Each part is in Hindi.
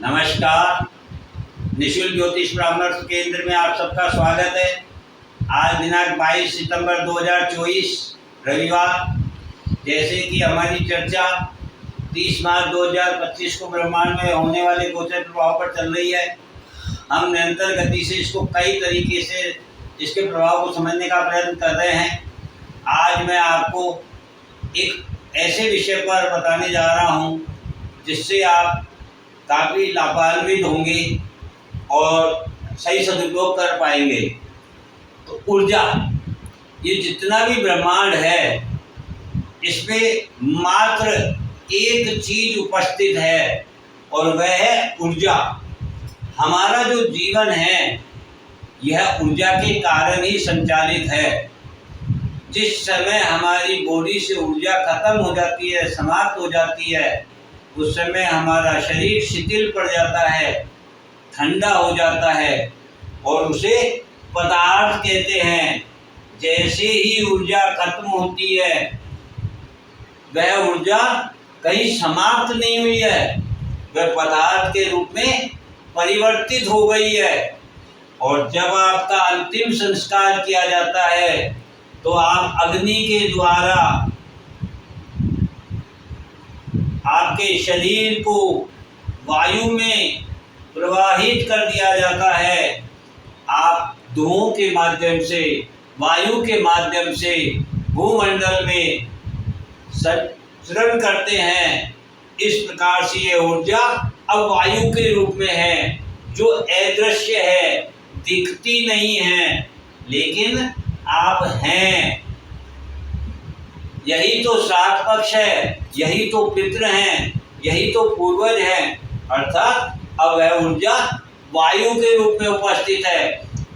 नमस्कार। निशुल्क ज्योतिष परामर्श केंद्र में आप सबका स्वागत है। आज दिनांक 22 सितंबर 2024 रविवार। जैसे कि हमारी चर्चा 30 मार्च 2025 को ब्रह्मांड में होने वाले गोचर प्रभाव पर चल रही है। हम निरंतर गति से इसको कई तरीके से इसके प्रभाव को समझने का प्रयत्न कर रहे हैं। आज मैं आपको एक ऐसे विषय पर बताने जा रहा हूँ जिससे आप काफ़ी लाभान्वित होंगे और सही सदुपयोग कर पाएंगे। तो ऊर्जा, ये जितना भी ब्रह्मांड है इसमें मात्र एक चीज उपस्थित है और वह है ऊर्जा। हमारा जो जीवन है यह ऊर्जा के कारण ही संचालित है। जिस समय हमारी बॉडी से ऊर्जा खत्म हो जाती है, समाप्त हो जाती है, उस समय हमारा शरीर शिथिल पड़ जाता है, ठंडा हो जाता है और उसे पदार्थ कहते हैं। जैसे ही ऊर्जा खत्म होती है वह ऊर्जा कहीं समाप्त नहीं हुई है, वह पदार्थ के रूप में परिवर्तित हो गई है। और जब आपका अंतिम संस्कार किया जाता है तो आप अग्नि के द्वारा आपके शरीर को वायु में प्रवाहित कर दिया जाता है। आप धुओं के माध्यम से, वायु के माध्यम से भूमंडल में संचरण करते हैं। इस प्रकार से ये ऊर्जा अब वायु के रूप में है, जो अदृश्य है, दिखती नहीं है, लेकिन आप हैं। यही तो सात पक्ष है, यही तो पितृ हैं, यही तो पूर्वज हैं। अर्थात अब वह ऊर्जा वायु के रूप में उपस्थित है।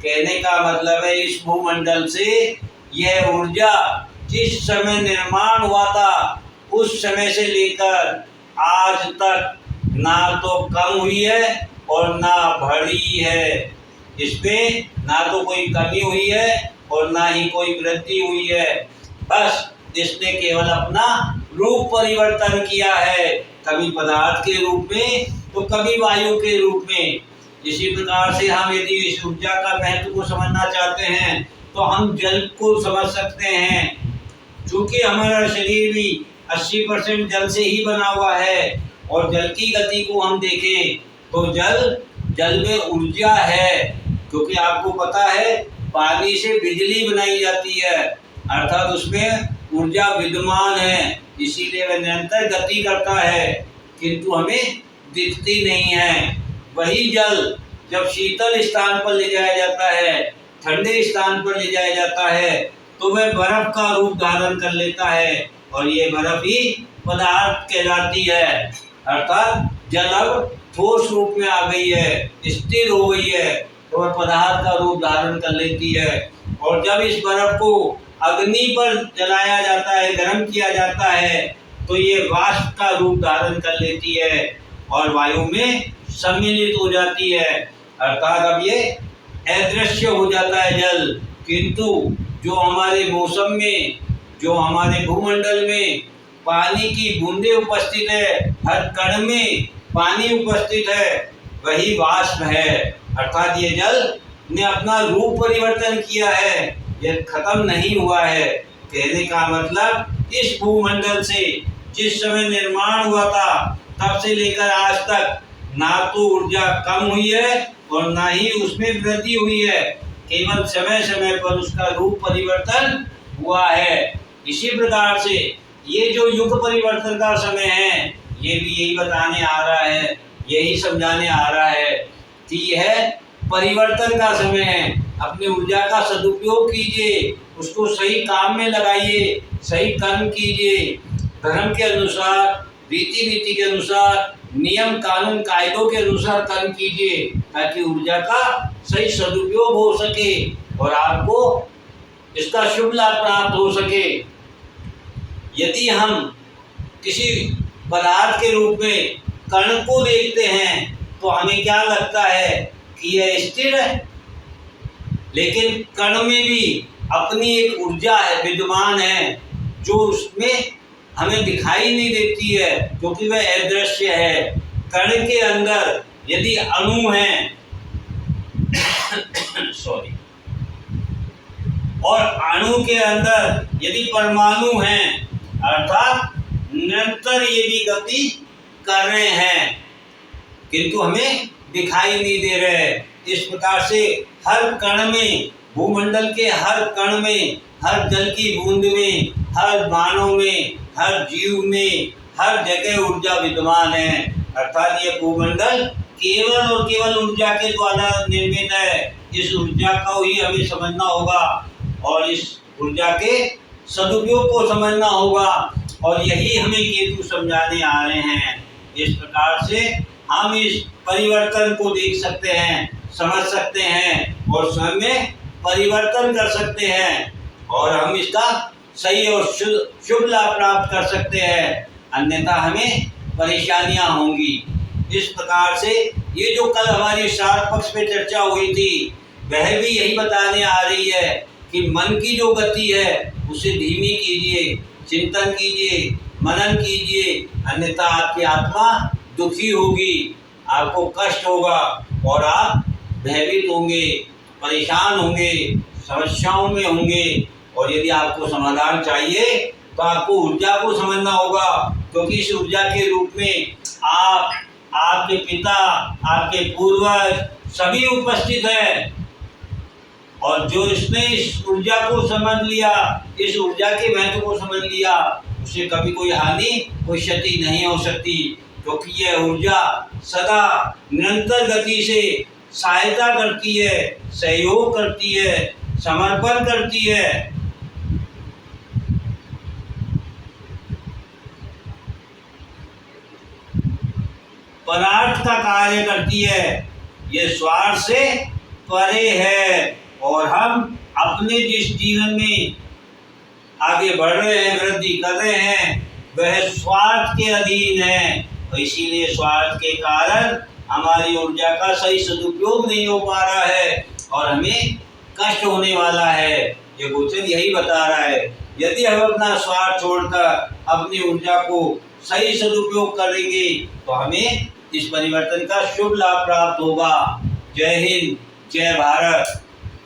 कहने का मतलब है इस भूमंडल से यह ऊर्जा जिस समय निर्माण हुआ था उस समय से लेकर आज तक ना तो कम हुई है और ना बढ़ी है। इसमें ना तो कोई कमी हुई है और ना ही कोई वृद्धि हुई है। बस इसने केवल अपना रूप परिवर्तन किया है, कभी पदार्थ के रूप में तो कभी वायु के रूप में। इसी प्रकार से हम यदि इस ऊर्जा का महत्व को समझना चाहते हैं तो हम जल को समझ सकते हैं। क्योंकि हमारा शरीर भी 80% जल से ही बना हुआ है और जल की गति को हम देखें तो जल में ऊर्जा है। क्योंकि आपको पता है पानी से बिजली बनाई जाती है, अर्थात उसमें ऊर्जा विद्यमान है, इसीलिए वह निरंतर गति करता है किंतु हमें दिखती नहीं है। वही जल जब शीतल स्थान पर ले जाया जाता है, ठंडे स्थान पर ले जाया जाता है तो वह बर्फ का रूप धारण कर लेता है और ये बर्फ ही पदार्थ कहलाती है। अर्थात जल अब ठोस रूप में आ गई है, स्थिर हो गई है तो वह पदार्थ का रूप धारण कर लेती है। और जब इस बर्फ को अग्नि पर जलाया जाता है, गर्म किया जाता है तो ये वाष्प का रूप धारण कर लेती है और वायु में सम्मिलित हो जाती है। अर्थात अब ये अदृश्य हो जाता है जल। किंतु जो हमारे मौसम में, जो हमारे भूमंडल में पानी की बूंदें उपस्थित है, हर कण में पानी उपस्थित है, वही वाष्प है। अर्थात ये जल ने अपना रूप परिवर्तन किया है, यह खत्म नहीं हुआ है। कहने का मतलब इस भूमंडल से जिस समय निर्माण हुआ था तब से लेकर आज तक ना तो ऊर्जा कम हुई है और ना ही उसमें वृद्धि हुई है, केवल समय समय पर उसका रूप परिवर्तन हुआ है। इसी प्रकार से ये जो युग परिवर्तन का समय है ये भी यही बताने आ रहा है, यही समझाने आ रहा है कि यह परिवर्तन का समय है। अपनी ऊर्जा का सदुपयोग कीजिए, उसको सही काम में लगाइए, सही कर्म कीजिए, धर्म के अनुसार, रीति नीति के अनुसार, नियम कानून कायदों के अनुसार कर्म कीजिए ताकि ऊर्जा का सही सदुपयोग हो सके और आपको इसका शुभ लाभ प्राप्त हो सके। यदि हम किसी पदार्थ के रूप में कण को देखते हैं तो हमें क्या लगता है कि यह स्थिर है, लेकिन कण में भी अपनी एक ऊर्जा है, विद्यमान है, जो उसमें हमें दिखाई नहीं देती है क्योंकि वह अदृश्य है। कण के अंदर यदि अणु हैं सॉरी, और अणु के अंदर यदि परमाणु हैं, अर्थात निरंतर ये भी गति कर रहे हैं किंतु हमें दिखाई नहीं दे रहे। इस प्रकार से हर कण में, भूमंडल के हर कण में, हर जल की बूंद में, हर मानव में, हर जीव में, हर जगह ऊर्जा विद्यमान है। अर्थात ये भूमंडल केवल और केवल ऊर्जा के द्वारा निर्मित है। इस ऊर्जा को ही हमें समझना होगा और इस ऊर्जा के सदुपयोग को समझना होगा, और यही हमें केतु समझाने आ रहे हैं। इस प्रकार से हम इस परिवर्तन को देख सकते हैं, समझ सकते हैं और स्वयं में परिवर्तन कर सकते हैं, और हम इसका सही और शुभ लाभ प्राप्त कर सकते हैं, अन्यथा हमें परेशानियां होंगी। इस प्रकार से ये जो कल हमारी श्राद्ध पक्ष पे चर्चा हुई थी, वह भी यही बताने आ रही है कि मन की जो गति है उसे धीमी कीजिए, चिंतन कीजिए, मनन कीजिए, अन्यथा आपकी आत्मा दुखी होगी, आपको कष्ट होगा और आप भयभीत होंगे, परेशान होंगे, समस्याओं में होंगे। और यदि आपको समाधान चाहिए तो आपको ऊर्जा को समझना होगा, क्योंकि इस ऊर्जा के रूप में आप, आपके पिता, आपके पूर्वज सभी उपस्थित है, और जो इसने इस ऊर्जा को समझ लिया, इस ऊर्जा के महत्व को समझ लिया, उसे कभी कोई हानि, कोई क्षति नहीं हो सकती, क्योंकि यह ऊर्जा सदा निरंतर गति से सहायता करती है, सहयोग करती है, समर्पण करती है। परार्थ का कार्य करती है, ये स्वार्थ से परे है, और हम अपने जिस जीवन में आगे बढ़ रहे हैं, वृद्धि कर रहे हैं, वह स्वार्थ के अधीन है, और इसीलिए स्वार्थ के कारण हमारी ऊर्जा का सही सदुपयोग नहीं हो पा रहा है और हमें कष्ट होने वाला है। ये गोचर यही बता रहा है। यदि हम अपना स्वार्थ छोड़कर अपनी ऊर्जा को सही सदुपयोग करेंगे तो हमें इस परिवर्तन का शुभ लाभ प्राप्त होगा। जय हिंद, जय भारत।